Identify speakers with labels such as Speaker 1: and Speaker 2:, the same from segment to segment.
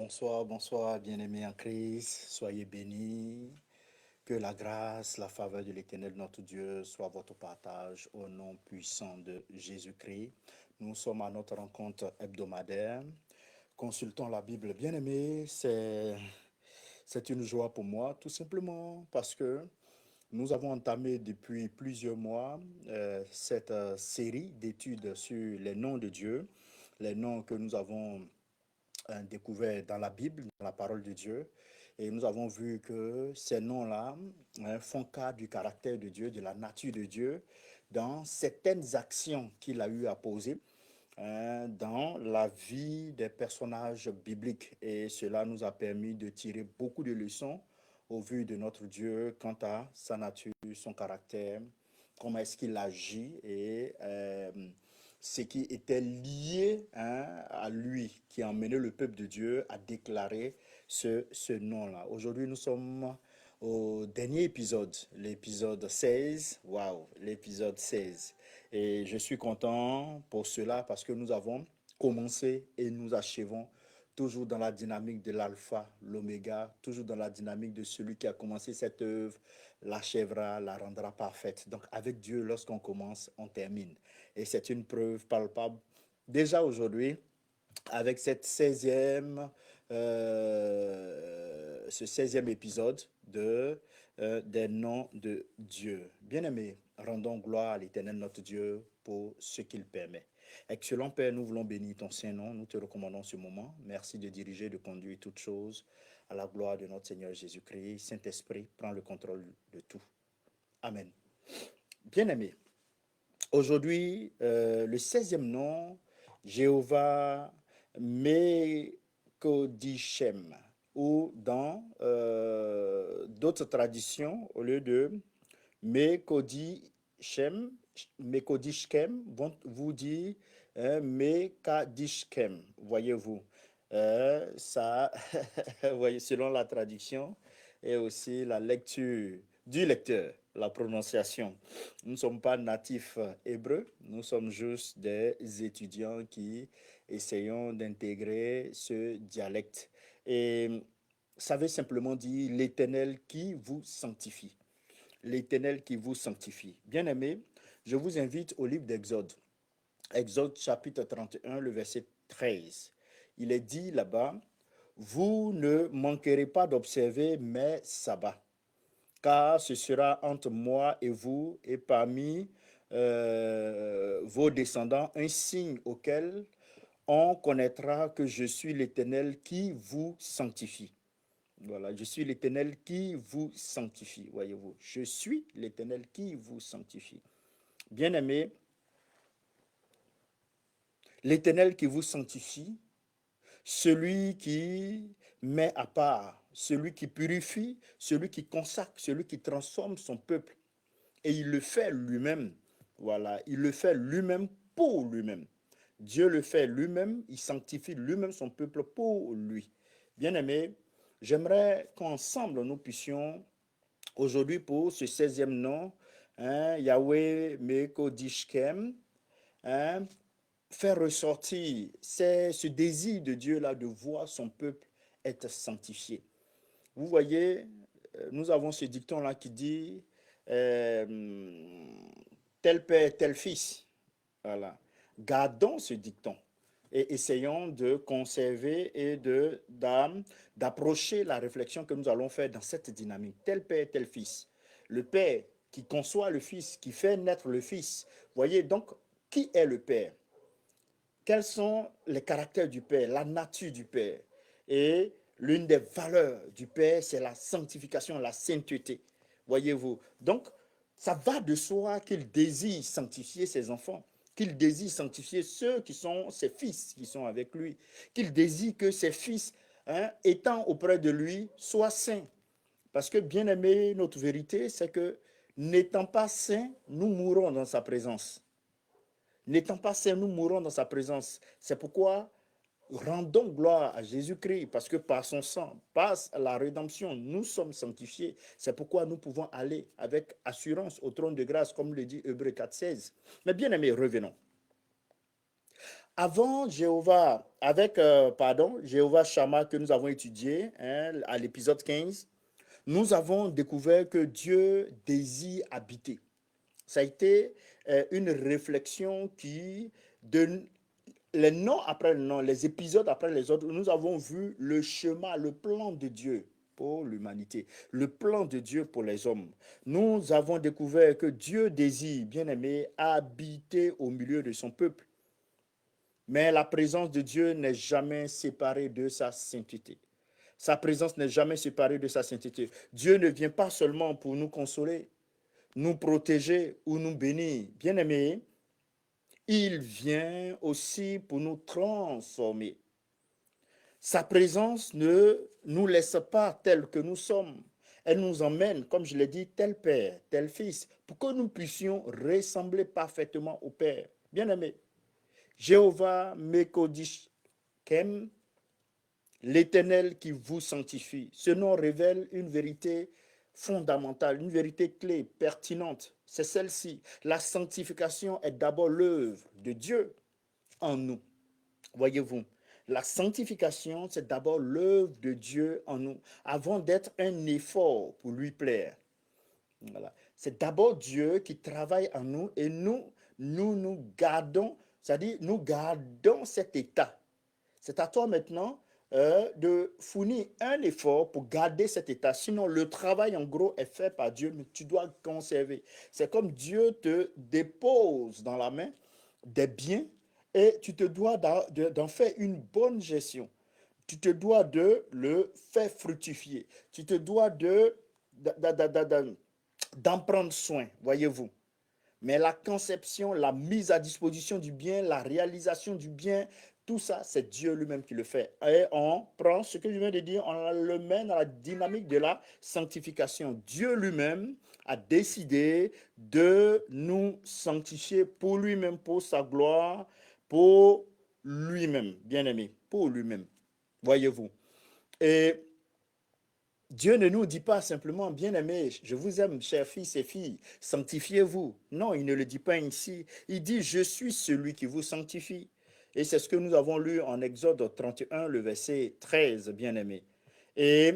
Speaker 1: Bonsoir, bien-aimés en Christ. Soyez bénis. Que la grâce, la faveur de l'Éternel, notre Dieu, soit votre partage au nom puissant de Jésus-Christ. Nous sommes à notre rencontre hebdomadaire. Consultons la Bible. Bien-aimés, c'est une joie pour moi, tout simplement parce que nous avons entamé depuis plusieurs mois cette série d'études sur les noms de Dieu, les noms que nous avons découvert dans la Bible, dans la parole de Dieu. Et nous avons vu que ces noms-là font cas du caractère de Dieu, de la nature de Dieu, dans certaines actions qu'il a eu à poser dans la vie des personnages bibliques. Et cela nous a permis de tirer beaucoup de leçons au vu de notre Dieu quant à sa nature, son caractère, comment est-ce qu'il agit et ce qui était lié à lui, qui a emmené le peuple de Dieu à déclarer ce nom-là. Aujourd'hui, nous sommes au dernier épisode, l'épisode 16. Waouh, l'épisode 16. Et je suis content pour cela parce que nous avons commencé et nous achevons toujours dans la dynamique de l'alpha, l'oméga, toujours dans la dynamique de celui qui a commencé cette œuvre, l'achèvera, la rendra parfaite. Donc avec Dieu, lorsqu'on commence, on termine. Et c'est une preuve palpable. Déjà aujourd'hui, avec cette 16e, ce 16e épisode des noms de Dieu. Bien-aimés, rendons gloire à l'Éternel notre Dieu pour ce qu'il permet. Excellent Père, nous voulons bénir ton Saint-Nom. Nous te recommandons ce moment. Merci de diriger, de conduire toutes choses à la gloire de notre Seigneur Jésus-Christ. Saint-Esprit, prends le contrôle de tout. Amen. Bien-aimés, aujourd'hui, le 16e nom, Jéhovah Mekodichem, ou dans d'autres traditions, au lieu de Mekodichem, Mekodishkem, vont vous dire Mekadishkem, voyez-vous. Ça, voyez, selon la traduction et aussi la lecture du lecteur, la prononciation. Nous ne sommes pas natifs hébreux, nous sommes juste des étudiants qui essayons d'intégrer ce dialecte. Et ça veut simplement dire l'Éternel qui vous sanctifie. L'Éternel qui vous sanctifie. Bien-aimés, je vous invite au livre d'Exode. Exode chapitre 31, le verset 13. Il est dit là-bas, vous ne manquerez pas d'observer mes sabbats, car ce sera entre moi et vous et parmi vos descendants un signe auquel on connaîtra que je suis l'Éternel qui vous sanctifie. Voilà, je suis l'Éternel qui vous sanctifie, voyez-vous. Je suis l'Éternel qui vous sanctifie. Bien-aimés, l'Éternel qui vous sanctifie, celui qui met à part, celui qui purifie, celui qui consacre, celui qui transforme son peuple. Et il le fait lui-même. Voilà, il le fait lui-même pour lui-même. Dieu le fait lui-même, il sanctifie lui-même son peuple pour lui. Bien-aimés, j'aimerais qu'ensemble nous puissions aujourd'hui pour ce 16e nom, Yahweh Mekodishkem, faire ressortir ce désir de Dieu-là de voir son peuple être sanctifié. Vous voyez, nous avons ce dicton-là qui dit tel père, tel fils. Voilà. Gardons ce dicton et essayons de conserver et d'approcher la réflexion que nous allons faire dans cette dynamique. Tel père, tel fils. Le père qui conçoit le fils, qui fait naître le fils. Voyez, donc, qui est le père? Quels sont les caractères du Père, la nature du Père? Et l'une des valeurs du Père, c'est la sanctification, la sainteté. Voyez-vous? Donc, ça va de soi qu'il désire sanctifier ses enfants, qu'il désire sanctifier ceux qui sont ses fils, qui sont avec lui, qu'il désire que ses fils, étant auprès de lui, soient saints. Parce que, bien aimé, notre vérité, c'est que n'étant pas saints, nous mourrons dans sa présence. N'étant pas saints, nous mourrons dans sa présence. C'est pourquoi rendons gloire à Jésus-Christ, parce que par son sang, par la rédemption, nous sommes sanctifiés. C'est pourquoi nous pouvons aller avec assurance au trône de grâce, comme le dit Hébreux 4,16. Mais bien aimés, revenons. Avant Jéhovah, avec, Jéhovah Shammah que nous avons étudié hein, à l'épisode 15, nous avons découvert que Dieu désire habiter. Ça a été une réflexion qui, de les noms après les noms, les épisodes après les autres, nous avons vu le chemin, le plan de Dieu pour l'humanité, le plan de Dieu pour les hommes. Nous avons découvert que Dieu désire, bien aimé, habiter au milieu de son peuple. Mais la présence de Dieu n'est jamais séparée de sa sainteté. Sa présence n'est jamais séparée de sa sainteté. Dieu ne vient pas seulement pour nous consoler, nous protéger ou nous bénir. Bien aimé, il vient aussi pour nous transformer. Sa présence ne nous laisse pas tels que nous sommes. Elle nous emmène, comme je l'ai dit, tel Père, tel Fils, pour que nous puissions ressembler parfaitement au Père. Bien aimé, Jéhovah Mekodishkem, l'Éternel qui vous sanctifie. Ce nom révèle une vérité fondamentale, une vérité clé, pertinente. C'est celle-ci. La sanctification est d'abord l'œuvre de Dieu en nous. Voyez-vous, la sanctification, c'est d'abord l'œuvre de Dieu en nous, avant d'être un effort pour lui plaire. Voilà. C'est d'abord Dieu qui travaille en nous et nous gardons, c'est-à-dire nous gardons cet état. C'est à toi maintenant de fournir un effort pour garder cet état. Sinon, le travail, en gros, est fait par Dieu, mais tu dois le conserver. C'est comme Dieu te dépose dans la main des biens et tu te dois d'en faire une bonne gestion. Tu te dois de le faire fructifier. Tu te dois d'en prendre soin, voyez-vous. Mais la conception, la mise à disposition du bien, la réalisation du bien, tout ça, c'est Dieu lui-même qui le fait. Et on prend ce que je viens de dire, on le met dans la dynamique de la sanctification. Dieu lui-même a décidé de nous sanctifier pour lui-même, pour sa gloire, pour lui-même, bien-aimé, pour lui-même. Voyez-vous. Et Dieu ne nous dit pas simplement, bien-aimés, je vous aime, chers fils et filles, sanctifiez-vous. Non, il ne le dit pas ainsi. Il dit, je suis celui qui vous sanctifie. Et c'est ce que nous avons lu en Exode 31, le verset 13, bien-aimés. Et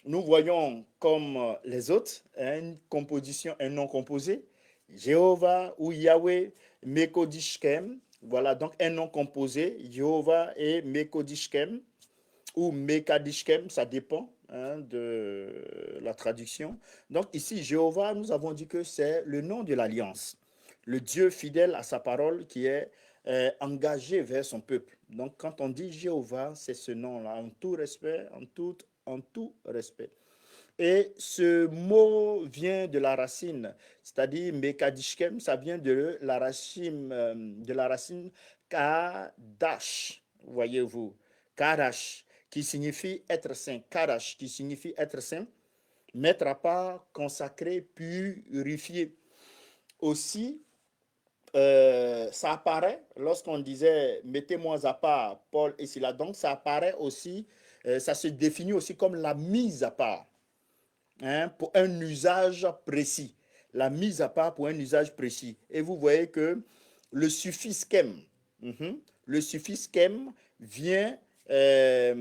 Speaker 1: nous voyons comme les autres, une composition, un nom composé, Jéhovah ou Yahweh, Mekodishkem. Voilà, donc un nom composé, Jéhovah et Mekodishkem ou Mekadishkem, ça dépend hein, de la traduction. Donc ici, Jéhovah, nous avons dit que c'est le nom de l'alliance, le Dieu fidèle à sa parole qui est engagé vers son peuple. Donc quand on dit Jéhovah, c'est ce nom-là, en tout respect, en tout respect. Et ce mot vient de la racine, c'est-à-dire Mekadishkem, ça vient de la racine Kadash, voyez-vous, Kadash, qui signifie être saint, Kadash, qui signifie être saint, mettre à part, consacré, purifié. Aussi, ça apparaît lorsqu'on disait mettez-moi à part Paul et Silas, donc ça apparaît aussi, ça se définit aussi comme la mise à part. Hein, pour un usage précis. La mise à part pour un usage précis. Et vous voyez que le suffixe kem, le suffixe kem vient, ça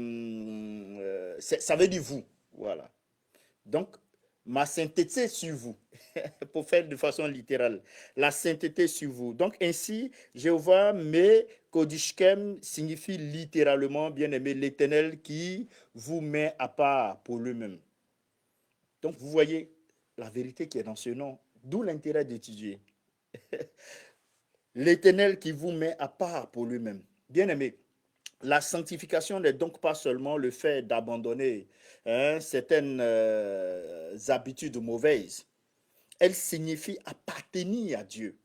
Speaker 1: veut dire vous. Voilà. Donc, ma sainteté sur vous, pour faire de façon littérale, la sainteté sur vous. Donc, ainsi, Jéhovah, mais Kodishkem signifie littéralement, bien aimé, l'Éternel qui vous met à part pour lui-même. Donc, vous voyez la vérité qui est dans ce nom, d'où l'intérêt d'étudier. L'Éternel qui vous met à part pour lui-même. Bien-aimé, la sanctification n'est donc pas seulement le fait d'abandonner certaines habitudes mauvaises. Elle signifie appartenir à Dieu.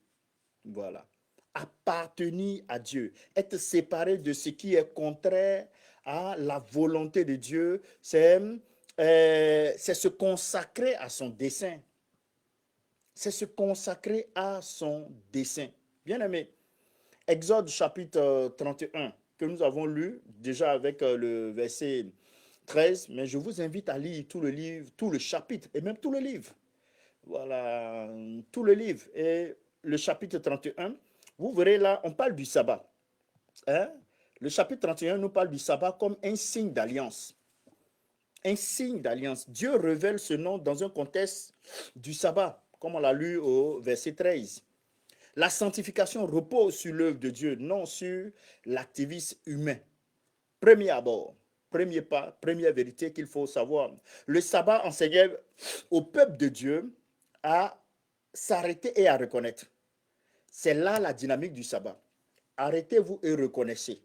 Speaker 1: Voilà. Appartenir à Dieu. Être séparé de ce qui est contraire à la volonté de Dieu, c'est se consacrer à son dessein. C'est se consacrer à son dessein. Bien aimé, Exode chapitre 31, que nous avons lu déjà avec le verset 13, mais je vous invite à lire tout le livre, tout le chapitre et même tout le livre. Voilà, tout le livre. Et le chapitre 31, vous verrez là, on parle du sabbat. hein, le chapitre 31 nous parle du sabbat comme un signe d'alliance. Un signe d'alliance. Dieu révèle ce nom dans un contexte du sabbat, comme on l'a lu au verset 13. La sanctification repose sur l'œuvre de Dieu, non sur l'activisme humain. Premier abord, premier pas, première vérité qu'il faut savoir. Le sabbat enseignait au peuple de Dieu à s'arrêter et à reconnaître. C'est là la dynamique du sabbat. Arrêtez-vous et reconnaissez.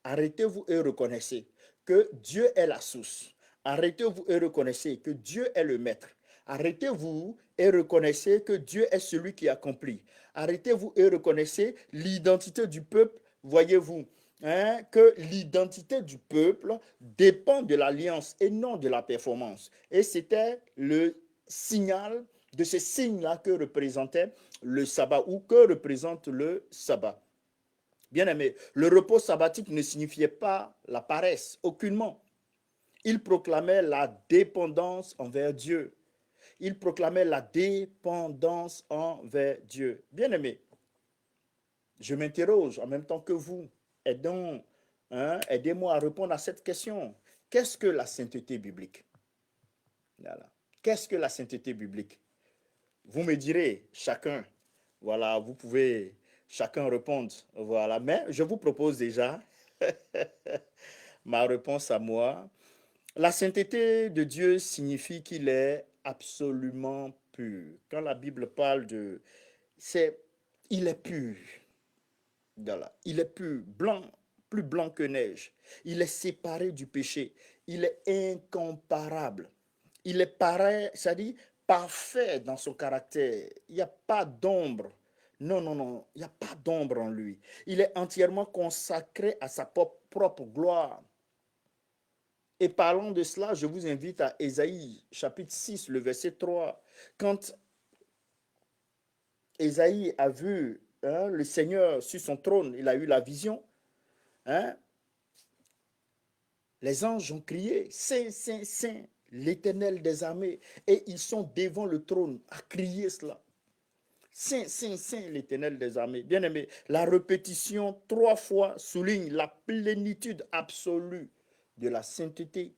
Speaker 1: Arrêtez-vous et reconnaissez que Dieu est la source. Arrêtez-vous et reconnaissez que Dieu est le maître. Arrêtez-vous et reconnaissez que Dieu est celui qui accomplit. Arrêtez-vous et reconnaissez l'identité du peuple, voyez-vous, hein, que l'identité du peuple dépend de l'alliance et non de la performance. Et c'était le signal de ce signe-là que représentait le sabbat ou que représente le sabbat. Bien-aimé, le repos sabbatique ne signifiait pas la paresse, aucunement. Il proclamait la dépendance envers Dieu. Il proclamait la dépendance envers Dieu. Bien-aimé, je m'interroge en même temps que vous. Aidez-moi à répondre à cette question. Qu'est-ce que la sainteté biblique? Voilà. Qu'est-ce que la sainteté biblique? Vous me direz, chacun, voilà, vous pouvez chacun répondre, voilà. Mais je vous propose déjà ma réponse à moi. La sainteté de Dieu signifie qu'il est absolument pur. Quand la Bible parle de, il est pur. Voilà. Il est pur, blanc, plus blanc que neige. Il est séparé du péché. Il est incomparable. Il est pareil, c'est-à-dire parfait dans son caractère. Il n'y a pas d'ombre. Non, non, non, il n'y a pas d'ombre en lui. Il est entièrement consacré à sa propre gloire. Et parlant de cela, je vous invite à Ésaïe, chapitre 6, le verset 3. Quand Ésaïe a vu le Seigneur sur son trône, il a eu la vision. Hein, les anges ont crié, Saint, Saint, Saint, l'Éternel des armées. Et ils sont devant le trône à crier cela. Saint, Saint, Saint, l'Éternel des armées. Bien-aimé, la répétition 3 fois souligne la plénitude absolue de la sainteté.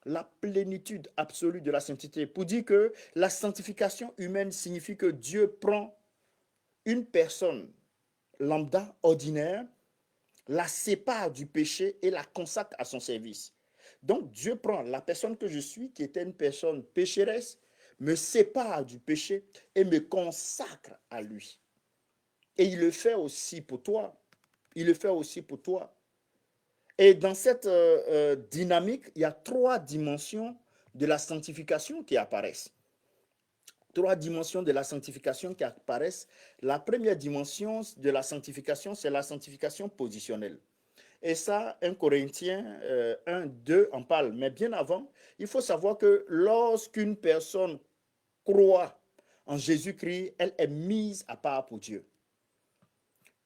Speaker 1: La plénitude absolue de la sainteté. Pour dire que la sanctification humaine signifie que Dieu prend une personne lambda, ordinaire, la sépare du péché et la consacre à son service. Donc Dieu prend la personne que je suis, qui était une personne pécheresse, me sépare du péché et me consacre à lui. Et il le fait aussi pour toi. Il le fait aussi pour toi. Et dans cette dynamique, il y a 3 dimensions de la sanctification qui apparaissent. 3 dimensions de la sanctification qui apparaissent. La première dimension de la sanctification, c'est la sanctification positionnelle. Et ça, 1 Corinthiens 1, 2 en parle. Mais bien avant, il faut savoir que lorsqu'une personne croit en Jésus-Christ, elle est mise à part pour Dieu.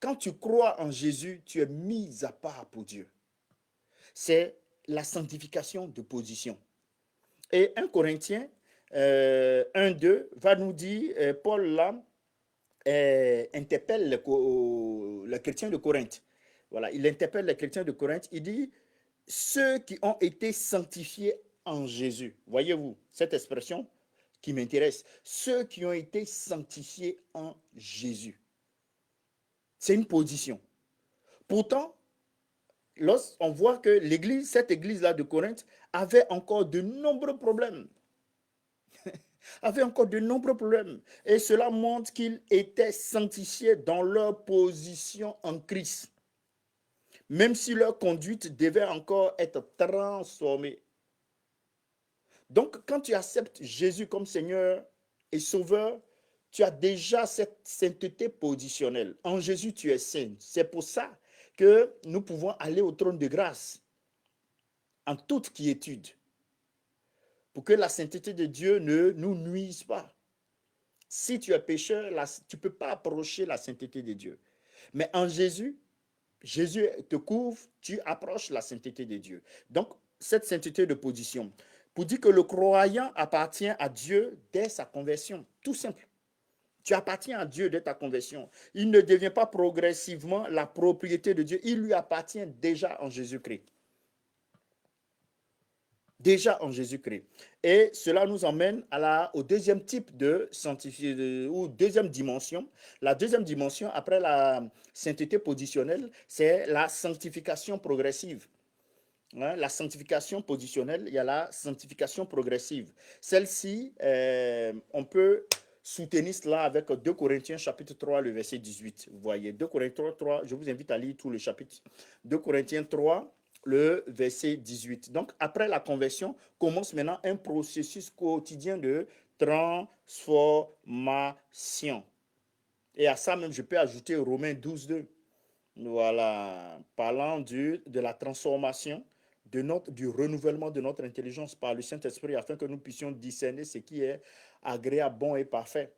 Speaker 1: Quand tu crois en Jésus, tu es mise à part pour Dieu. C'est la sanctification de position. Et 1 Corinthiens 1, 2 va nous dire, Paul là, interpelle les chrétiens de Corinthe. Voilà, il interpelle les chrétiens de Corinthe. Il dit, ceux qui ont été sanctifiés en Jésus. Voyez-vous cette expression qui m'intéresse. Ceux qui ont été sanctifiés en Jésus. C'est une position. Pourtant, lorsqu'on voit que l'église, cette église-là de Corinthe, avait encore de nombreux problèmes. Avait encore de nombreux problèmes. Et cela montre qu'ils étaient sanctifiés dans leur position en Christ. Même si leur conduite devait encore être transformée. Donc, quand tu acceptes Jésus comme Seigneur et Sauveur, tu as déjà cette sainteté positionnelle. En Jésus, tu es saint. C'est pour ça que nous pouvons aller au trône de grâce en toute quiétude, pour que la sainteté de Dieu ne nous nuise pas. Si tu es pécheur, tu ne peux pas approcher la sainteté de Dieu. Mais en Jésus, Jésus te couvre, tu approches la sainteté de Dieu. Donc, cette sainteté de position, pour dire que le croyant appartient à Dieu dès sa conversion, tout simple. Tu appartiens à Dieu dès ta conversion. Il ne devient pas progressivement la propriété de Dieu. Il lui appartient déjà en Jésus-Christ. Déjà en Jésus-Christ. Et cela nous emmène au deuxième type de sanctification, ou deuxième dimension. La deuxième dimension, après la sainteté positionnelle, c'est la sanctification progressive. Hein, la sanctification positionnelle, il y a la sanctification progressive. Celle-ci, on peut soutenir cela avec 2 Corinthiens chapitre 3, le verset 18. Vous voyez, 2 Corinthiens 3, je vous invite à lire tout le chapitre. 2 Corinthiens 3, le verset 18. Donc, après la conversion, commence maintenant un processus quotidien de transformation. Et à ça même, je peux ajouter Romains 12, 2. Voilà, parlant de la transformation, du renouvellement de notre intelligence par le Saint-Esprit, afin que nous puissions discerner ce qui est agréable, bon et parfait.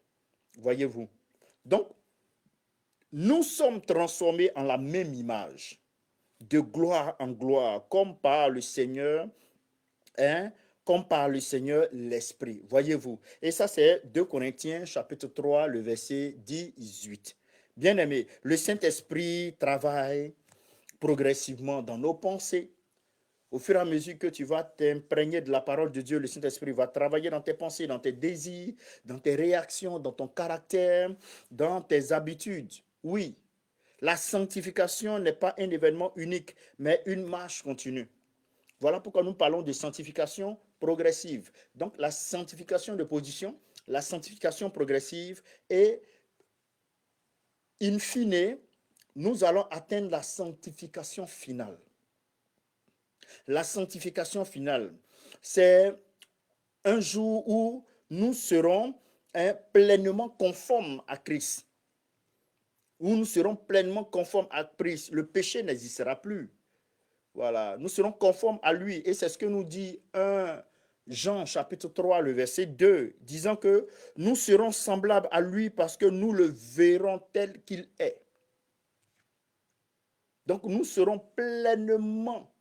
Speaker 1: Voyez-vous. Donc, nous sommes transformés en la même image, de gloire en gloire, comme par le Seigneur, hein, comme par le Seigneur l'Esprit. Voyez-vous. Et ça, c'est 2 Corinthiens, chapitre 3, le verset 18. Bien-aimés, le Saint-Esprit travaille progressivement dans nos pensées. Au fur et à mesure que tu vas t'imprégner de la parole de Dieu, le Saint-Esprit va travailler dans tes pensées, dans tes désirs, dans tes réactions, dans ton caractère, dans tes habitudes. Oui, la sanctification n'est pas un événement unique, mais une marche continue. Voilà pourquoi nous parlons de sanctification progressive. Donc, la sanctification de position, la sanctification progressive et, in fine, nous allons atteindre la sanctification finale. La sanctification finale, c'est un jour où nous serons pleinement conformes à Christ. Où nous serons pleinement conformes à Christ. Le péché n'existera plus. Voilà, nous serons conformes à lui. Et c'est ce que nous dit 1 Jean chapitre 3, le verset 2, disant que nous serons semblables à lui parce que nous le verrons tel qu'il est. Donc nous serons pleinement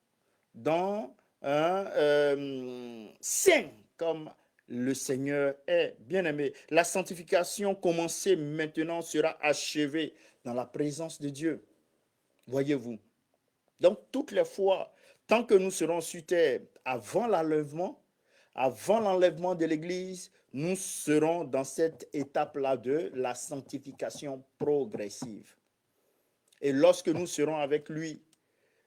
Speaker 1: dans un saint comme le Seigneur est. Bien-aimé, la sanctification commencée maintenant sera achevée dans la présence de Dieu. Voyez-vous. Donc, toutes les fois, tant que nous serons sur terre, avant l'enlèvement de l'Église, nous serons dans cette étape-là de la sanctification progressive. Et lorsque nous serons avec lui,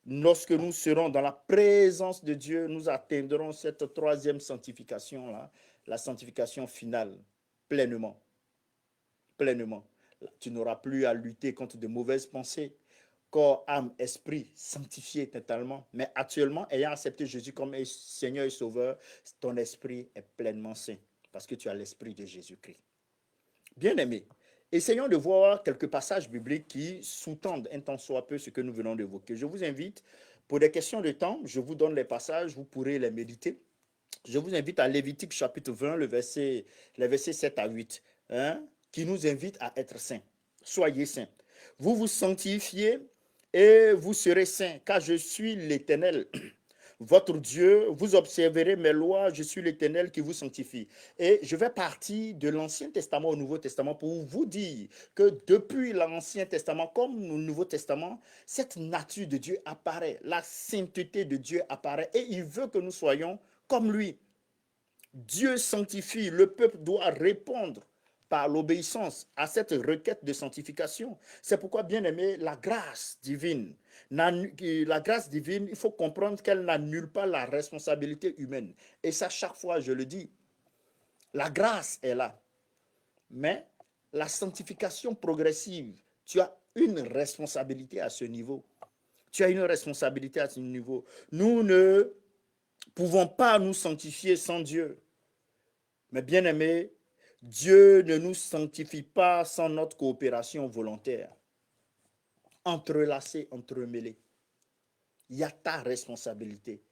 Speaker 1: lorsque nous serons dans la présence de Dieu, nous atteindrons cette troisième sanctification-là, la sanctification finale, pleinement. Pleinement. Tu n'auras plus à lutter contre de mauvaises pensées. Corps, âme, esprit, sanctifié totalement. Mais actuellement, ayant accepté Jésus comme Seigneur et Sauveur, ton esprit est pleinement saint parce que tu as l'esprit de Jésus-Christ. Bien-aimé, essayons de voir quelques passages bibliques qui sous-tendent un tant soit peu ce que nous venons d'évoquer. Je vous invite, pour des questions de temps, je vous donne les passages, vous pourrez les méditer. Je vous invite à Lévitique chapitre 20, les versets 7 à 8, hein, qui nous invite à être saints. Soyez saints. Vous vous sanctifiez et vous serez saints, car je suis l'Éternel, votre Dieu. Vous observerez mes lois, je suis l'Éternel qui vous sanctifie. Et je vais partir de l'Ancien Testament au Nouveau Testament pour vous dire que depuis l'Ancien Testament comme au Nouveau Testament, cette nature de Dieu apparaît, la sainteté de Dieu apparaît et il veut que nous soyons comme lui. Dieu sanctifie, le peuple doit répondre par l'obéissance à cette requête de sanctification. C'est pourquoi, bien aimé, la grâce divine, il faut comprendre qu'elle n'annule pas la responsabilité humaine. Et ça, chaque fois, je le dis, la grâce est là. Mais la sanctification progressive, tu as une responsabilité à ce niveau. Tu as une responsabilité à ce niveau. Nous ne pouvons pas nous sanctifier sans Dieu. Mais bien aimé, Dieu ne nous sanctifie pas sans notre coopération volontaire. Entrelacée, entremêlée. Il y a ta responsabilité.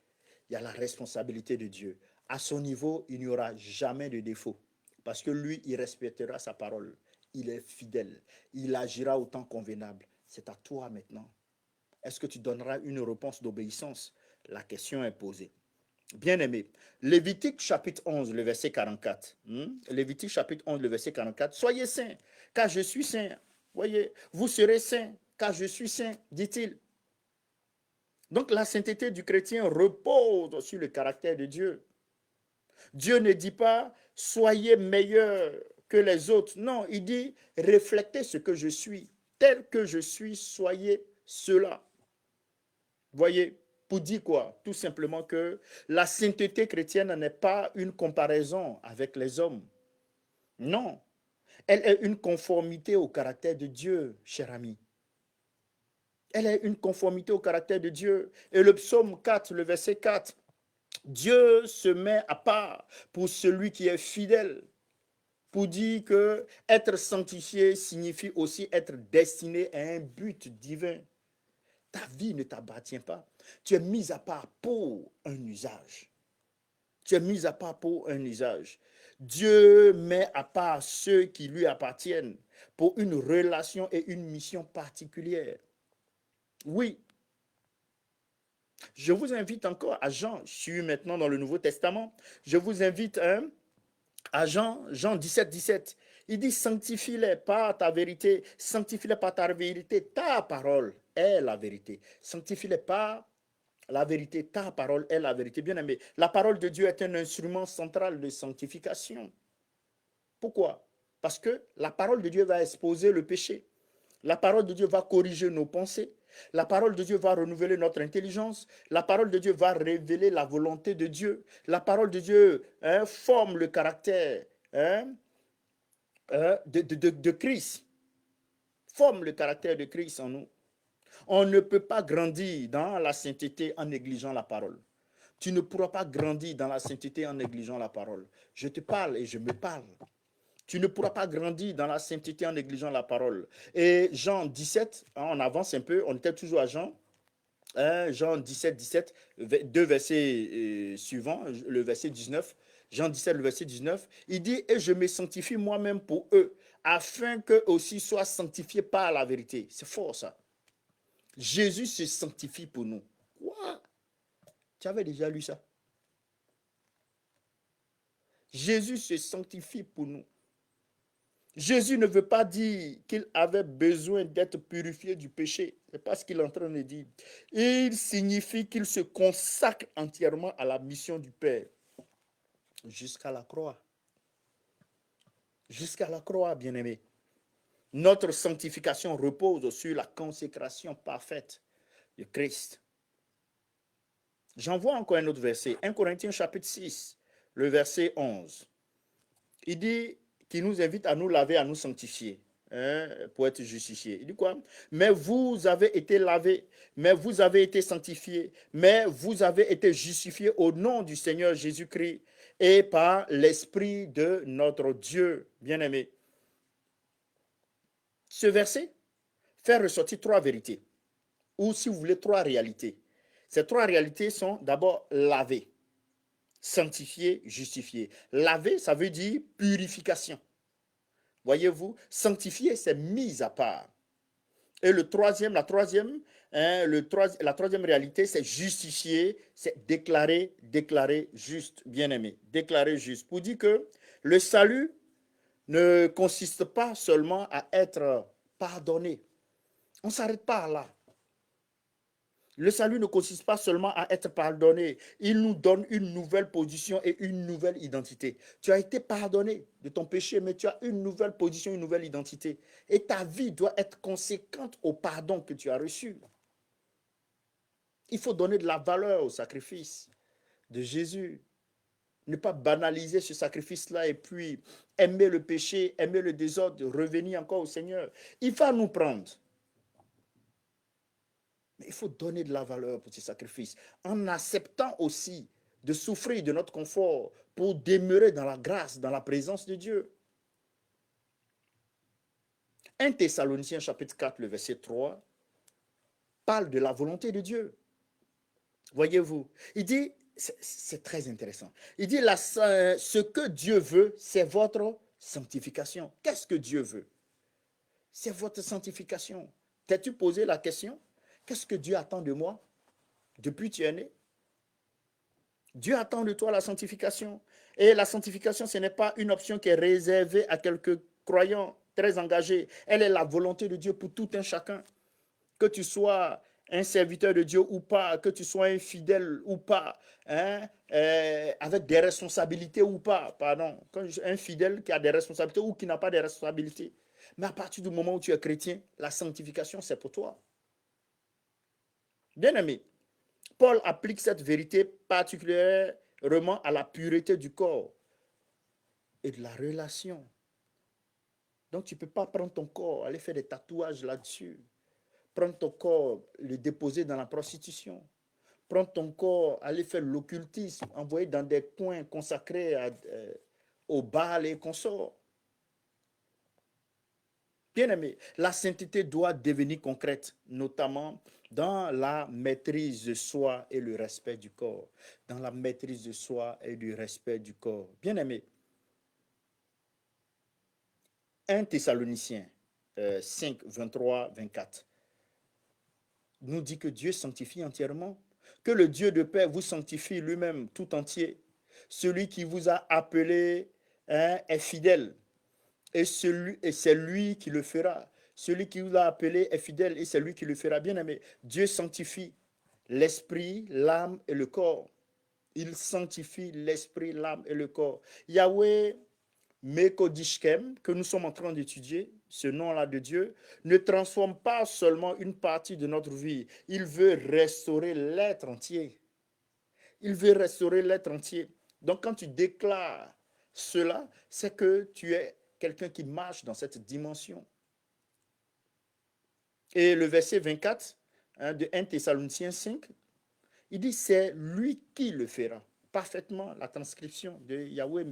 Speaker 1: Il y a la responsabilité de Dieu. À son niveau, il n'y aura jamais de défaut. Parce que lui, il respectera sa parole. Il est fidèle. Il agira au temps convenable. C'est à toi maintenant. Est-ce que tu donneras une réponse d'obéissance? La question est posée. Bien-aimé, Lévitique chapitre 11, le verset 44. Lévitique chapitre 11, le verset 44. Soyez saints, car je suis saint. Voyez, vous serez saints, car je suis saint, dit-il. Donc la sainteté du chrétien repose sur le caractère de Dieu. Dieu ne dit pas soyez meilleurs que les autres. Non, il dit reflétez ce que je suis. Tel que je suis, soyez cela. Voyez, pour dire quoi? Tout simplement que la sainteté chrétienne n'est pas une comparaison avec les hommes. Non, elle est une conformité au caractère de Dieu, cher ami. Elle est une conformité au caractère de Dieu. Et le psaume 4, le verset 4, Dieu se met à part pour celui qui est fidèle, pour dire que être sanctifié signifie aussi être destiné à un but divin. Ta vie ne t'appartient pas. Tu es mis à part pour un usage. Tu es mis à part pour un usage. Dieu met à part ceux qui lui appartiennent pour une relation et une mission particulière. Oui. Je vous invite encore à Jean. Je suis maintenant dans le Nouveau Testament. Je vous invite à Jean 17, 17. Il dit sanctifie-les par ta vérité. Sanctifie-les par ta vérité. Ta parole est la vérité. Sanctifie-les par la vérité. Ta parole est la vérité. Bien aimé, la parole de Dieu est un instrument central de sanctification. Pourquoi? Parce que la parole de Dieu va exposer le péché. La parole de Dieu va corriger nos pensées. La parole de Dieu va renouveler notre intelligence. La parole de Dieu va révéler la volonté de Dieu. La parole de Dieu forme le caractère de Christ. Forme le caractère de Christ en nous. On ne peut pas grandir dans la sainteté en négligeant la parole. Tu ne pourras pas grandir dans la sainteté en négligeant la parole. Je te parle et je me parle. Tu ne pourras pas grandir dans la sainteté en négligeant la parole. Et Jean 17, on avance un peu, on était toujours à Jean. Jean 17, 17, deux versets suivants, le verset 19. Jean 17, le verset 19, il dit « Et je me sanctifie moi-même pour eux, afin qu'eux aussi soient sanctifiés par la vérité. » C'est fort ça. Jésus se sanctifie pour nous. Quoi? Tu avais déjà lu ça? Jésus se sanctifie pour nous. Jésus ne veut pas dire qu'il avait besoin d'être purifié du péché. Ce n'est pas ce qu'il est en train de dire. Il signifie qu'il se consacre entièrement à la mission du Père. Jusqu'à la croix. Jusqu'à la croix, bien-aimé. Notre sanctification repose sur la consécration parfaite de Christ. J'envoie encore un autre verset. 1 Corinthiens chapitre 6, le verset 11. Il dit qu'il nous invite à nous laver, à nous sanctifier, pour être justifiés. Il dit quoi? Mais vous avez été lavés, mais vous avez été sanctifiés, mais vous avez été justifiés au nom du Seigneur Jésus-Christ et par l'Esprit de notre Dieu, bien-aimé. Ce verset fait ressortir trois vérités, ou si vous voulez, trois réalités. Ces trois réalités sont d'abord laver, sanctifié, justifié. Laver, ça veut dire purification. Voyez-vous, sanctifié, c'est mis à part. Et la troisième réalité, c'est justifié, c'est déclaré juste, bien-aimé, déclaré juste. Pour dire que le salut ne consiste pas seulement à être pardonné. On ne s'arrête pas là. Le salut ne consiste pas seulement à être pardonné. Il nous donne une nouvelle position et une nouvelle identité. Tu as été pardonné de ton péché, mais tu as une nouvelle position, une nouvelle identité. Et ta vie doit être conséquente au pardon que tu as reçu. Il faut donner de la valeur au sacrifice de Jésus. Ne pas banaliser ce sacrifice-là et puis aimer le péché, aimer le désordre, revenir encore au Seigneur. Il va nous prendre. Mais il faut donner de la valeur pour ces sacrifices, en acceptant aussi de souffrir de notre confort pour demeurer dans la grâce, dans la présence de Dieu. 1 Thessaloniciens chapitre 4, le verset 3, parle de la volonté de Dieu. Voyez-vous, il dit, c'est très intéressant, il dit ce que Dieu veut, c'est votre sanctification. Qu'est-ce que Dieu veut? C'est votre sanctification. T'as-tu posé la question? Qu'est-ce que Dieu attend de moi depuis que tu es né? Dieu attend de toi la sanctification. Et la sanctification, ce n'est pas une option qui est réservée à quelques croyants. très engagée. Elle est la volonté de Dieu pour tout un chacun. Que tu sois un serviteur de Dieu ou pas, que tu sois un fidèle ou pas, hein, avec des responsabilités ou pas, pardon, un fidèle qui a des responsabilités ou qui n'a pas de responsabilités. Mais à partir du moment où tu es chrétien, la sanctification, c'est pour toi. Bien aimé, Paul applique cette vérité particulièrement à la pureté du corps et de la relation. Donc, tu ne peux pas prendre ton corps, aller faire des tatouages là-dessus. Prendre ton corps, le déposer dans la prostitution. Prendre ton corps, aller faire l'occultisme, envoyer dans des coins consacrés au Baal et consorts. Bien aimé, la sainteté doit devenir concrète, notamment dans la maîtrise de soi et le respect du corps. Dans la maîtrise de soi et du respect du corps. Bien aimé, 1 Thessaloniciens 5, 23, 24 nous dit que Dieu sanctifie entièrement, que le Dieu de paix vous sanctifie lui-même tout entier. Celui qui vous a appelé est fidèle et c'est lui qui le fera. Celui qui vous a appelé est fidèle et c'est lui qui le fera. Bien aimé, Dieu sanctifie l'esprit, l'âme et le corps. Il sanctifie l'esprit, l'âme et le corps. Yahweh Mekodishkem, que nous sommes en train d'étudier, ce nom-là de Dieu, ne transforme pas seulement une partie de notre vie. Il veut restaurer l'être entier. Il veut restaurer l'être entier. Donc, quand tu déclares cela, c'est que tu es quelqu'un qui marche dans cette dimension. Et le verset 24 de 1 Thessaloniciens 5, il dit c'est lui qui le fera. Parfaitement la transcription de Yahweh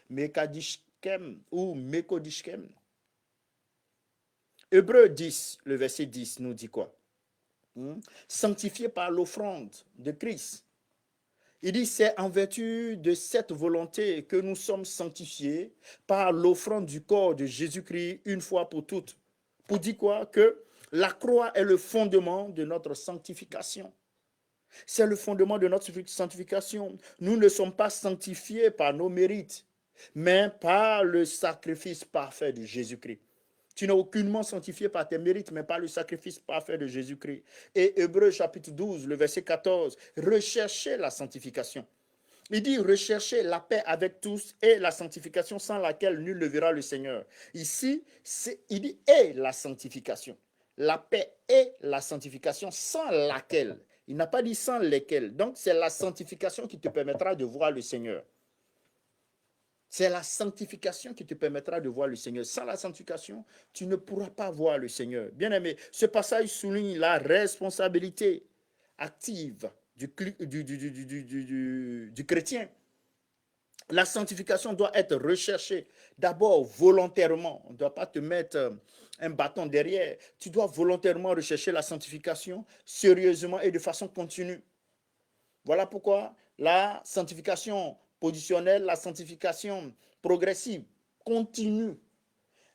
Speaker 1: Mekadishkem ou Mekodishkem. Hébreux 10, le verset 10 nous dit quoi? Sanctifié par l'offrande de Christ. Il dit c'est en vertu de cette volonté que nous sommes sanctifiés par l'offrande du corps de Jésus-Christ une fois pour toutes. Pour dire quoi? Que la croix est le fondement de notre sanctification. C'est le fondement de notre sanctification. Nous ne sommes pas sanctifiés par nos mérites, mais par le sacrifice parfait de Jésus-Christ. Tu n'es aucunement sanctifié par tes mérites, mais par le sacrifice parfait de Jésus-Christ. Et Hébreux chapitre 12, le verset 14, recherchez la sanctification. Il dit recherchez la paix avec tous et la sanctification sans laquelle nul ne verra le Seigneur. Ici, il dit et la sanctification. La paix et la sanctification sans laquelle. Il n'a pas dit sans lesquelles. Donc, c'est la sanctification qui te permettra de voir le Seigneur. C'est la sanctification qui te permettra de voir le Seigneur. Sans la sanctification, tu ne pourras pas voir le Seigneur. Bien-aimé, ce passage souligne la responsabilité active du chrétien. La sanctification doit être recherchée d'abord volontairement. On ne doit pas te mettre un bâton derrière. Tu dois volontairement rechercher la sanctification sérieusement et de façon continue. Voilà pourquoi la sanctification positionnelle, la sanctification progressive, continue.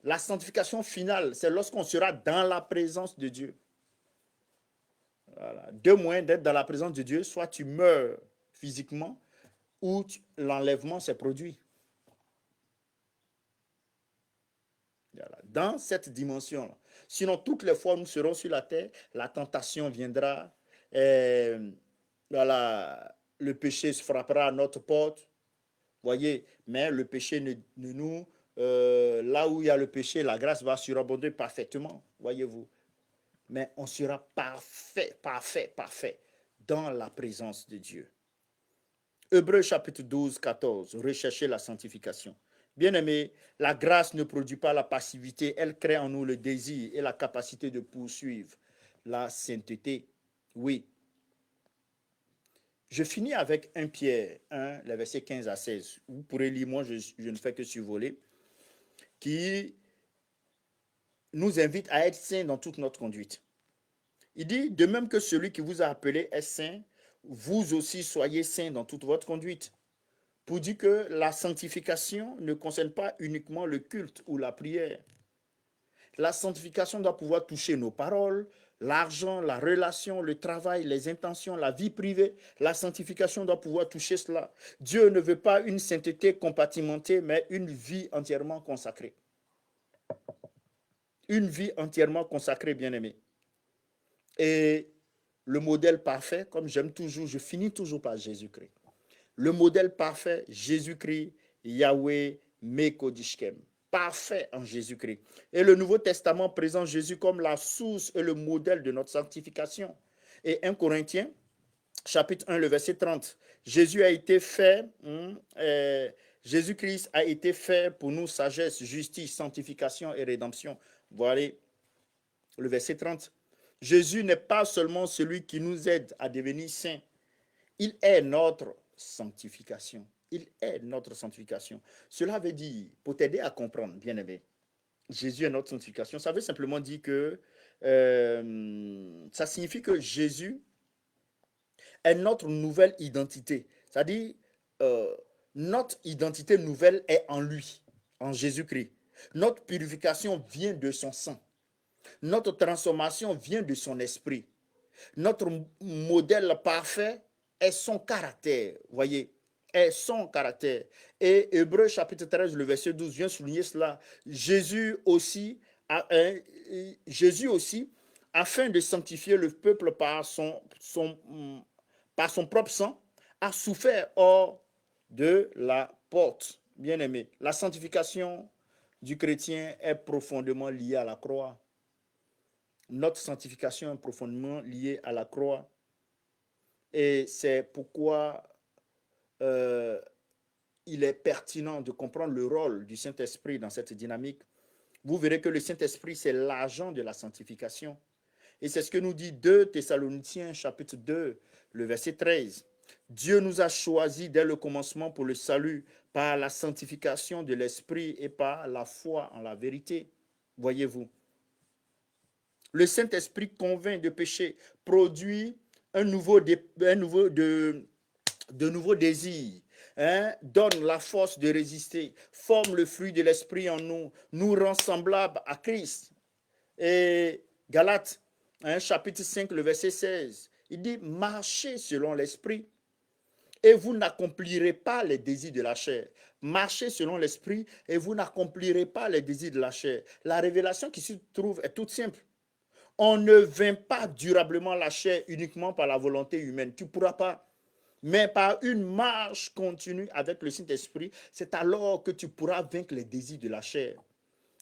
Speaker 1: La sanctification finale, c'est lorsqu'on sera dans la présence de Dieu. Voilà. Deux moyens d'être dans la présence de Dieu, soit tu meurs physiquement ou l'enlèvement s'est produit. Voilà. Dans cette dimension-là. Sinon, toutes les fois où nous serons sur la terre, la tentation viendra. Voilà, le péché se frappera à notre porte. Voyez, mais le péché ne nous... là où il y a le péché, la grâce va surabonder parfaitement, voyez-vous. Mais on sera parfait dans la présence de Dieu. Hébreux chapitre 12, 14, recherchez la sanctification. Bien-aimés, la grâce ne produit pas la passivité, elle crée en nous le désir et la capacité de poursuivre la sainteté. Oui. Je finis avec 1 Pierre 1, les versets 15 à 16. Vous pourrez lire, moi je ne fais que survoler, qui nous invite à être saints dans toute notre conduite. Il dit, de même que celui qui vous a appelé est saint, vous aussi soyez saints dans toute votre conduite. Pour dire que la sanctification ne concerne pas uniquement le culte ou la prière. La sanctification doit pouvoir toucher nos paroles, l'argent, la relation, le travail, les intentions, la vie privée. La sanctification doit pouvoir toucher cela. Dieu ne veut pas une sainteté compartimentée, mais une vie entièrement consacrée. Une vie entièrement consacrée, bien-aimé. Et le modèle parfait, comme j'aime toujours, je finis toujours par Jésus-Christ. Le modèle parfait, Jésus-Christ, Yahweh, Mekodishkem. Parfait en Jésus-Christ. Et le Nouveau Testament présente Jésus comme la source et le modèle de notre sanctification. Et 1 Corinthiens, chapitre 1, le verset 30. Jésus a été fait, Jésus-Christ a été fait pour nous sagesse, justice, sanctification et rédemption. Voilà le verset 30. Jésus n'est pas seulement celui qui nous aide à devenir saints, il est notre sanctification. Il est notre sanctification. Cela veut dire, pour t'aider à comprendre, bien-aimé, Jésus est notre sanctification. Ça veut simplement dire que ça signifie que Jésus est notre nouvelle identité. C'est-à-dire, notre identité nouvelle est en lui, en Jésus-Christ. Notre purification vient de son sang. Notre transformation vient de son esprit. Notre modèle parfait est son caractère, voyez, est son caractère. Et Hébreux chapitre 13, le verset 12 vient souligner cela. Jésus aussi, afin de sanctifier le peuple par son propre sang, a souffert hors de la porte. Bien-aimé, la sanctification du chrétien est profondément liée à la croix. Notre sanctification est profondément liée à la croix. Et c'est pourquoi il est pertinent de comprendre le rôle du Saint-Esprit dans cette dynamique. Vous verrez que le Saint-Esprit, c'est l'agent de la sanctification. Et c'est ce que nous dit 2 Thessaloniciens, chapitre 2, le verset 13. Dieu nous a choisis dès le commencement pour le salut, par la sanctification de l'Esprit et par la foi en la vérité. Voyez-vous. Le Saint-Esprit convainc de péché, produit de nouveaux désirs, donne la force de résister, forme le fruit de l'esprit en nous, nous rend semblables à Christ. Et Galates, chapitre 5, le verset 16, il dit, marchez selon l'esprit et vous n'accomplirez pas les désirs de la chair. Marchez selon l'esprit et vous n'accomplirez pas les désirs de la chair. La révélation qui se trouve est toute simple. On ne vainc pas durablement la chair uniquement par la volonté humaine. Tu ne pourras pas. Mais par une marche continue avec le Saint-Esprit, c'est alors que tu pourras vaincre les désirs de la chair.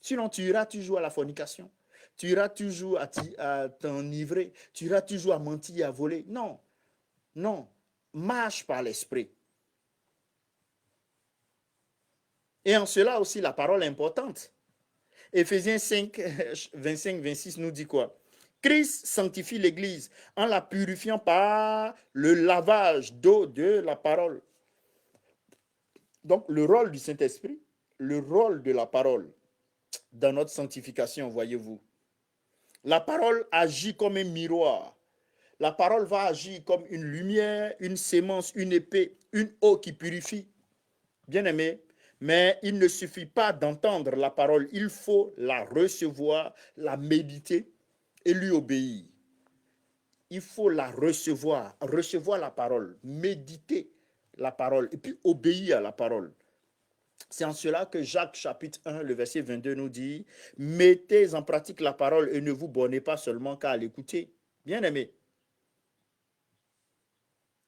Speaker 1: Sinon, tu iras toujours à la fornication. Tu iras toujours à t'enivrer. Tu iras toujours à mentir et à voler. Non. Non. Marche par l'Esprit. Et en cela aussi, la parole est importante. Éphésiens 5, 25, 26 nous dit quoi? Christ sanctifie l'Église en la purifiant par le lavage d'eau de la parole. Donc, le rôle du Saint-Esprit, le rôle de la parole dans notre sanctification, voyez-vous. La parole agit comme un miroir. La parole va agir comme une lumière, une sémence, une épée, une eau qui purifie. Bien aimé, mais il ne suffit pas d'entendre la parole, il faut la recevoir, la méditer et lui obéir. Il faut la recevoir la parole, méditer la parole et puis obéir à la parole. C'est en cela que Jacques chapitre 1, le verset 22 nous dit, mettez en pratique la parole et ne vous bornez pas seulement qu'à l'écouter. Bien aimé,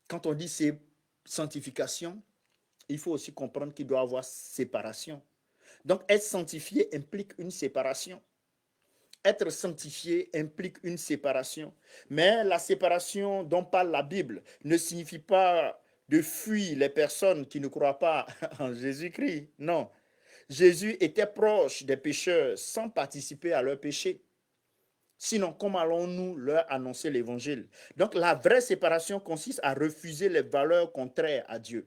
Speaker 1: quand on dit c'est sanctification, il faut aussi comprendre qu'il doit y avoir séparation. Donc, être sanctifié implique une séparation. Être sanctifié implique une séparation. Mais la séparation dont parle la Bible ne signifie pas de fuir les personnes qui ne croient pas en Jésus-Christ. Non. Jésus était proche des pécheurs sans participer à leurs péchés. Sinon, comment allons-nous leur annoncer l'évangile? Donc, la vraie séparation consiste à refuser les valeurs contraires à Dieu.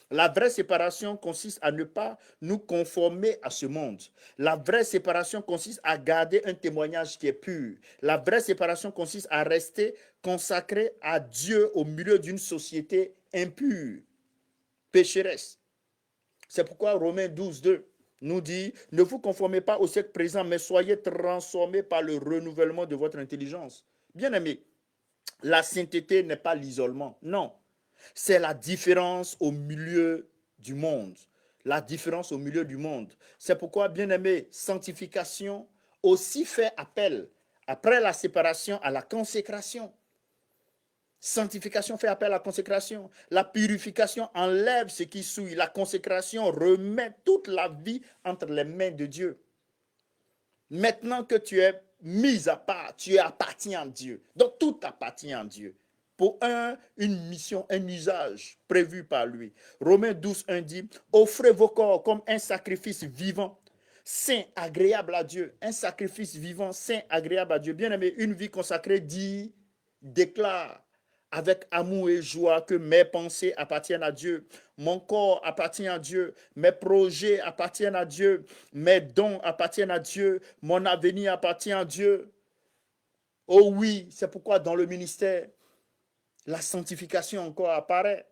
Speaker 1: La vraie séparation consiste à ne pas nous conformer à ce monde. La vraie séparation consiste à garder un témoignage qui est pur. La vraie séparation consiste à rester consacré à Dieu au milieu d'une société impure, pécheresse. C'est pourquoi Romains 12, 2 nous dit, ne vous conformez pas au siècle présent, mais soyez transformés par le renouvellement de votre intelligence. Bien-aimés, la sainteté n'est pas l'isolement, non. C'est la différence au milieu du monde. La différence au milieu du monde. C'est pourquoi, bien-aimé, sanctification aussi fait appel, après la séparation, à la consécration. Sanctification fait appel à la consécration. La purification enlève ce qui souille. La consécration remet toute la vie entre les mains de Dieu. Maintenant que tu es mis à part, tu appartiens à Dieu. Donc tout appartient à Dieu. Pour une mission, un usage prévu par lui. Romains 12, 1 dit, offrez vos corps comme un sacrifice vivant, saint, agréable à Dieu. Un sacrifice vivant, saint, agréable à Dieu. Bien aimé, une vie consacrée dit, déclare avec amour et joie que mes pensées appartiennent à Dieu, mon corps appartient à Dieu, mes projets appartiennent à Dieu, mes dons appartiennent à Dieu, mon avenir appartient à Dieu. Oh oui, c'est pourquoi dans le ministère, la sanctification encore apparaît.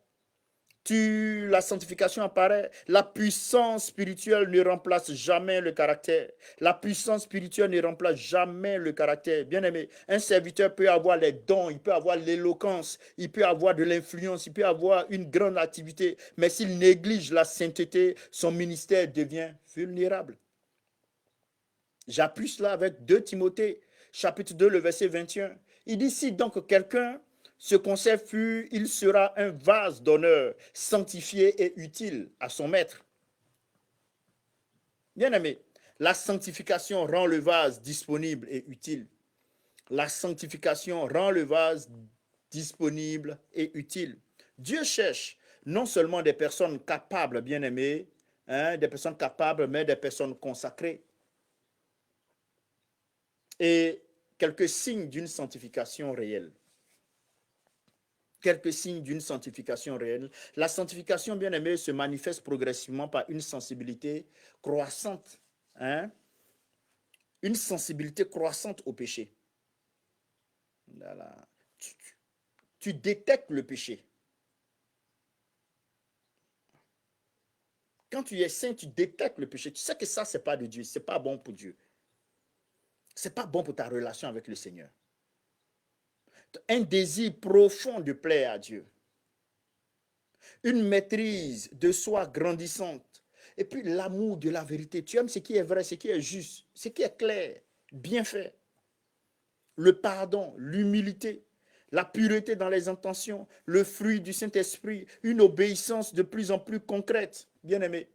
Speaker 1: La sanctification apparaît. La puissance spirituelle ne remplace jamais le caractère. La puissance spirituelle ne remplace jamais le caractère. Bien aimé, un serviteur peut avoir les dons, il peut avoir l'éloquence, il peut avoir de l'influence, il peut avoir une grande activité. Mais s'il néglige la sainteté, son ministère devient vulnérable. J'appuie cela avec 2 Timothée, chapitre 2, le verset 21. Il dit, si donc quelqu'un se conserve pur, il sera un vase d'honneur, sanctifié et utile à son maître. Bien aimé, la sanctification rend le vase disponible et utile. La sanctification rend le vase disponible et utile. Dieu cherche non seulement des personnes capables, bien aimées, des personnes capables, mais des personnes consacrées. Et quelques signes d'une sanctification réelle. Quelques signes d'une sanctification réelle. La sanctification, bien aimée, se manifeste progressivement par une sensibilité croissante. Une sensibilité croissante au péché. Voilà. Tu détectes le péché. Quand tu es saint, tu détectes le péché. Tu sais que ça, ce n'est pas de Dieu. Ce n'est pas bon pour Dieu. Ce n'est pas bon pour ta relation avec le Seigneur. Un désir profond de plaire à Dieu. Une maîtrise de soi grandissante. Et puis l'amour de la vérité. Tu aimes ce qui est vrai, ce qui est juste, ce qui est clair, bien fait. Le pardon, l'humilité, la pureté dans les intentions, le fruit du Saint-Esprit, une obéissance de plus en plus concrète. Bien aimé,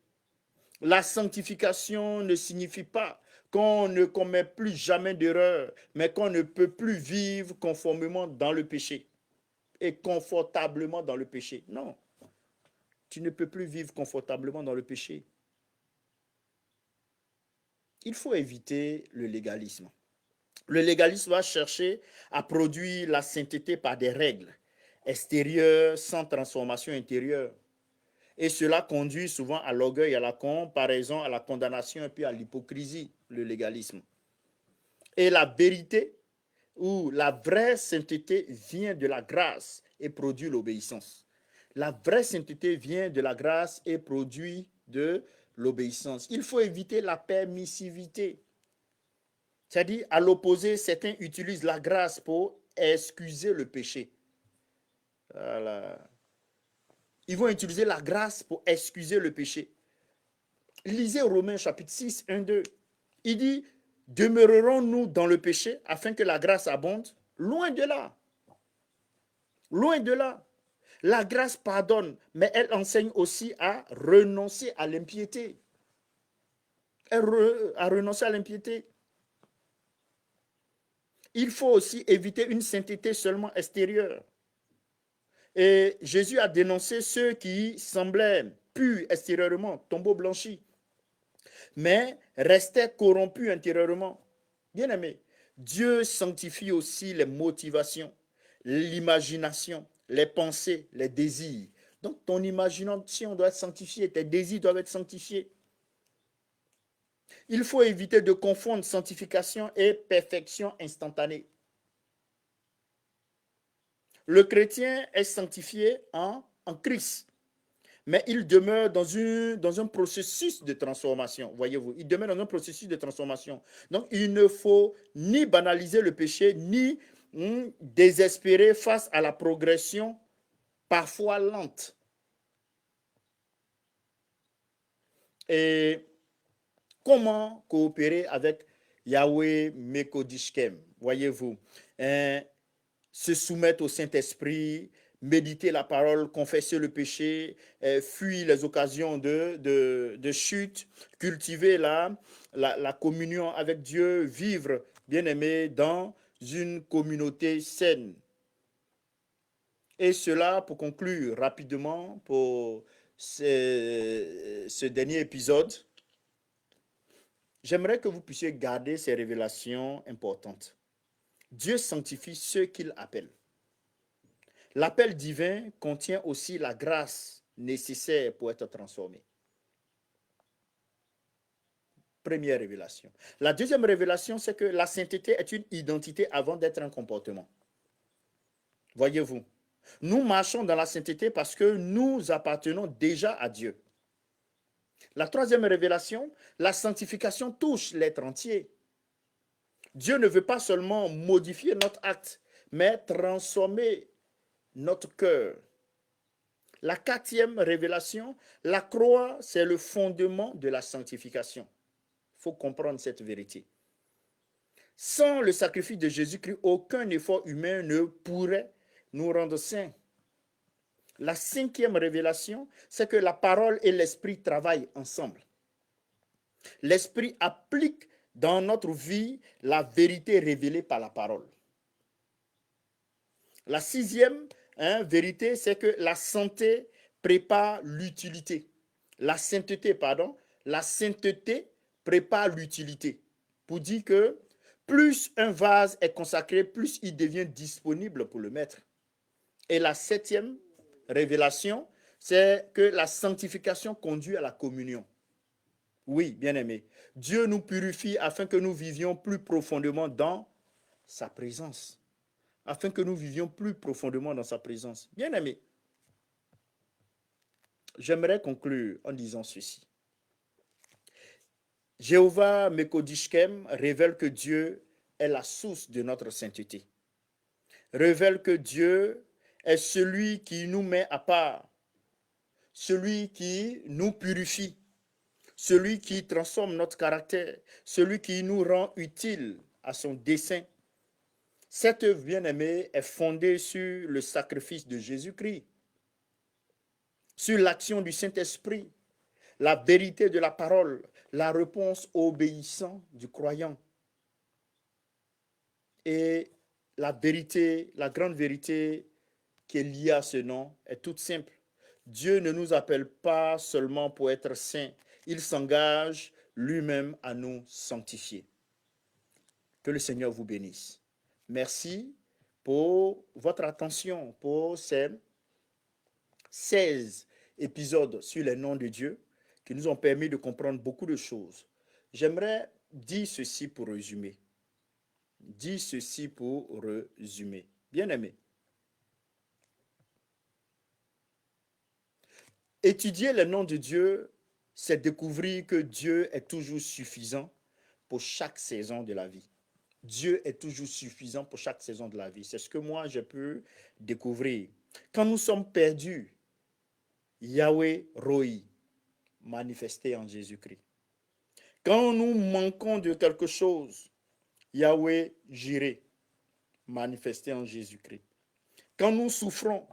Speaker 1: la sanctification ne signifie pas qu'on ne commet plus jamais d'erreur, mais qu'on ne peut plus vivre conformément dans le péché et confortablement dans le péché. Non. Tu ne peux plus vivre confortablement dans le péché. Il faut éviter le légalisme. Le légalisme va chercher à produire la sainteté par des règles extérieures sans transformation intérieure. Et cela conduit souvent à l'orgueil, à la comparaison, à la condamnation et puis à l'hypocrisie, le légalisme. Et la vérité ou la vraie sainteté vient de la grâce et produit l'obéissance. La vraie sainteté vient de la grâce et produit de l'obéissance. Il faut éviter la permissivité. C'est-à-dire, à l'opposé, certains utilisent la grâce pour excuser le péché. Voilà. Ils vont utiliser la grâce pour excuser le péché. Lisez Romains chapitre 6, 1, 2. Il dit, demeurerons-nous dans le péché afin que la grâce abonde? Loin de là. Loin de là. La grâce pardonne, mais elle enseigne aussi à renoncer à l'impiété. À renoncer à l'impiété. Il faut aussi éviter une sainteté seulement extérieure. Et Jésus a dénoncé ceux qui semblaient purs extérieurement, tombeaux blanchis, mais restaient corrompus intérieurement. Bien aimé, Dieu sanctifie aussi les motivations, l'imagination, les pensées, les désirs. Donc ton imagination doit être sanctifiée, tes désirs doivent être sanctifiés. Il faut éviter de confondre sanctification et perfection instantanée. Le chrétien est sanctifié en Christ, mais il demeure dans un processus de transformation, voyez-vous. Il demeure dans un processus de transformation. Donc, il ne faut ni banaliser le péché, ni désespérer face à la progression parfois lente. Et comment coopérer avec Yahweh Mekodishkem, voyez-vous, hein, se soumettre au Saint-Esprit, méditer la parole, confesser le péché, fuir les occasions de chute, cultiver la communion avec Dieu, vivre, bien-aimé, dans une communauté saine. Et cela, pour conclure rapidement pour ce dernier épisode, j'aimerais que vous puissiez garder ces révélations importantes. Dieu sanctifie ceux qu'il appelle. L'appel divin contient aussi la grâce nécessaire pour être transformé. Première révélation. La deuxième révélation, c'est que la sainteté est une identité avant d'être un comportement. Voyez-vous, nous marchons dans la sainteté parce que nous appartenons déjà à Dieu. La troisième révélation, la sanctification touche l'être entier. Dieu ne veut pas seulement modifier notre acte, mais transformer notre cœur. La quatrième révélation, la croix, c'est le fondement de la sanctification. Il faut comprendre cette vérité. Sans le sacrifice de Jésus-Christ, aucun effort humain ne pourrait nous rendre saints. La cinquième révélation, c'est que la parole et l'esprit travaillent ensemble. L'esprit applique dans notre vie la vérité révélée par la parole. La sixième vérité, c'est que la santé prépare l'utilité. La sainteté prépare l'utilité. Pour dire que plus un vase est consacré, plus il devient disponible pour le maître. Et la septième révélation, c'est que la sanctification conduit à la communion. Oui, bien-aimé, Dieu nous purifie afin que nous vivions plus profondément dans sa présence. Afin que nous vivions plus profondément dans sa présence. Bien-aimé, j'aimerais conclure en disant ceci. Jéhovah Mekodishkem révèle que Dieu est la source de notre sainteté. Révèle que Dieu est celui qui nous met à part, celui qui nous purifie, celui qui transforme notre caractère, celui qui nous rend utile à son dessein. Cette œuvre, bien-aimée, est fondée sur le sacrifice de Jésus-Christ, sur l'action du Saint-Esprit, la vérité de la parole, la réponse obéissante du croyant. Et la vérité, la grande vérité qui est liée à ce nom est toute simple. Dieu ne nous appelle pas seulement pour être saints, il s'engage lui-même à nous sanctifier. Que le Seigneur vous bénisse. Merci pour votre attention, pour ces 16 épisodes sur les noms de Dieu qui nous ont permis de comprendre beaucoup de choses. J'aimerais dire ceci pour résumer. Bien-aimé, étudier les noms de Dieu, c'est découvrir que Dieu est toujours suffisant pour chaque saison de la vie. Dieu est toujours suffisant pour chaque saison de la vie. C'est ce que moi, je peux découvrir. Quand nous sommes perdus, Yahweh Roi, manifesté en Jésus-Christ. Quand nous manquons de quelque chose, Yahweh Jireh, manifesté en Jésus-Christ. Quand nous souffrons,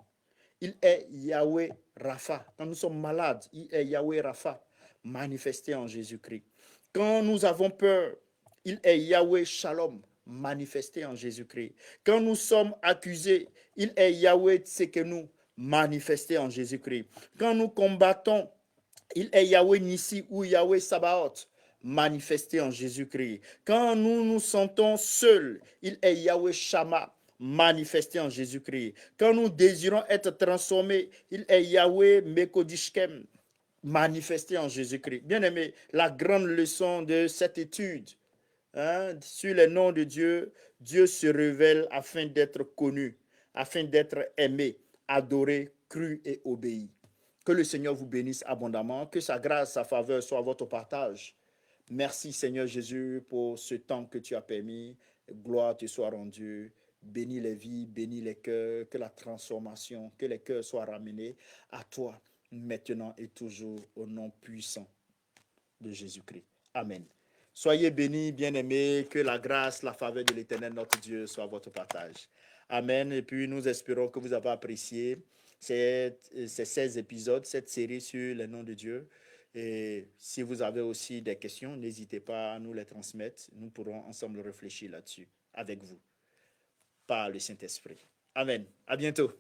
Speaker 1: il est Yahweh Rapha. Quand nous sommes malades, il est Yahweh Rapha, manifesté en Jésus-Christ. Quand nous avons peur, il est Yahweh Shalom, manifesté en Jésus-Christ. Quand nous sommes accusés, il est Yahweh Tsekenu, manifesté en Jésus-Christ. Quand nous combattons, il est Yahweh Nissi ou Yahweh Sabaoth, manifesté en Jésus-Christ. Quand nous nous sentons seuls, il est Yahweh Shammah, manifesté en Jésus-Christ. Quand nous désirons être transformés, il est Yahweh Mekodishkem, manifesté en Jésus-Christ. Bien-aimé, la grande leçon de cette étude sur les noms de Dieu, Dieu se révèle afin d'être connu, afin d'être aimé, adoré, cru et obéi. Que le Seigneur vous bénisse abondamment, que sa grâce, sa faveur soit votre partage. Merci Seigneur Jésus pour ce temps que tu as permis. Gloire te soit rendue. Bénis les vies, bénis les cœurs, que la transformation, que les cœurs soient ramenés à toi, maintenant et toujours, au nom puissant de Jésus-Christ. Amen. Soyez bénis, bien-aimés, que la grâce, la faveur de l'Éternel, notre Dieu, soit votre partage. Amen. Et puis, nous espérons que vous avez apprécié ces 16 épisodes, cette série sur les noms de Dieu. Et si vous avez aussi des questions, n'hésitez pas à nous les transmettre. Nous pourrons ensemble réfléchir là-dessus avec vous, par le Saint-Esprit. Amen. À bientôt.